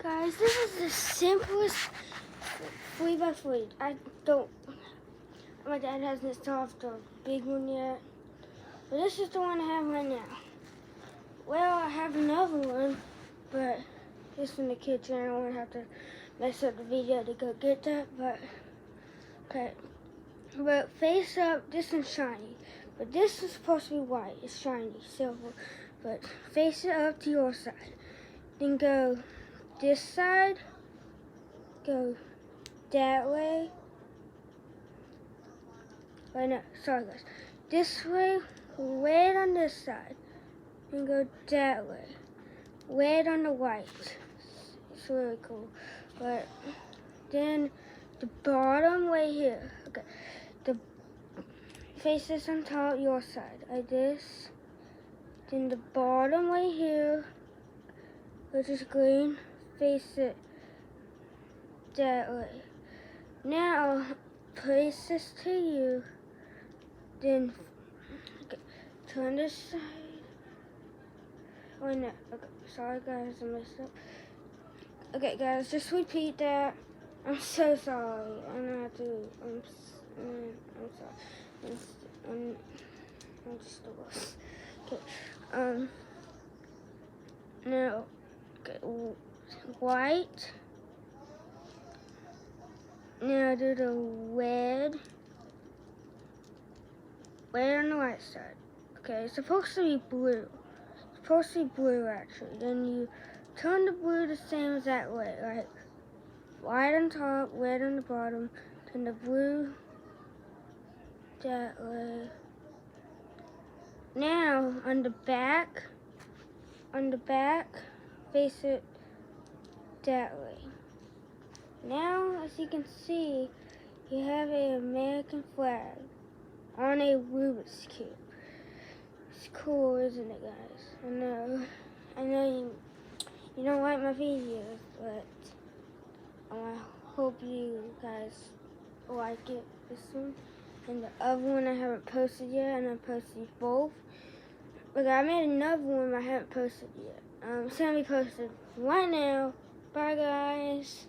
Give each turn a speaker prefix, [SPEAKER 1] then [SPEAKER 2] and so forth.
[SPEAKER 1] Guys, this is the simplest 3x3. My dad hasn't installed the big one yet. But this is the one I have right now. Well, I have another one, but it's in the kitchen. I don't want to have to mess up the video to go get that, but okay. But face up, this one's shiny. But this is supposed to be white. It's shiny, silver. But face it up to your side. Then go this side, go that way. Wait, no, sorry guys. This way, red on this side, and go that way. Red on the white. It's really cool. But then the bottom way here. Okay, the face this on top, your side, like this. Then the bottom way here, which is green, face it that way. Now, place this to you, then turn this side. Oh no, okay, sorry guys, I messed up. Okay guys, just repeat that. I'm so sorry. I'm sorry. I'm just the worst. Okay, now, okay, white. Now do the red. Red on the right side. Okay, it's supposed to be blue. It's supposed to be blue actually. Then you turn the blue the same as that way, right? White on top, red on the bottom. Turn the blue that way. Now on the back, face it that way. Now, as you can see, you have an American flag on a Rubik's Cube. It's cool, isn't it, guys? I know you don't like my videos, but I hope you guys like it, this one. And the other one I haven't posted yet, and I posted both. But I made another one I haven't posted yet. It's gonna be posted right now. Bye, guys.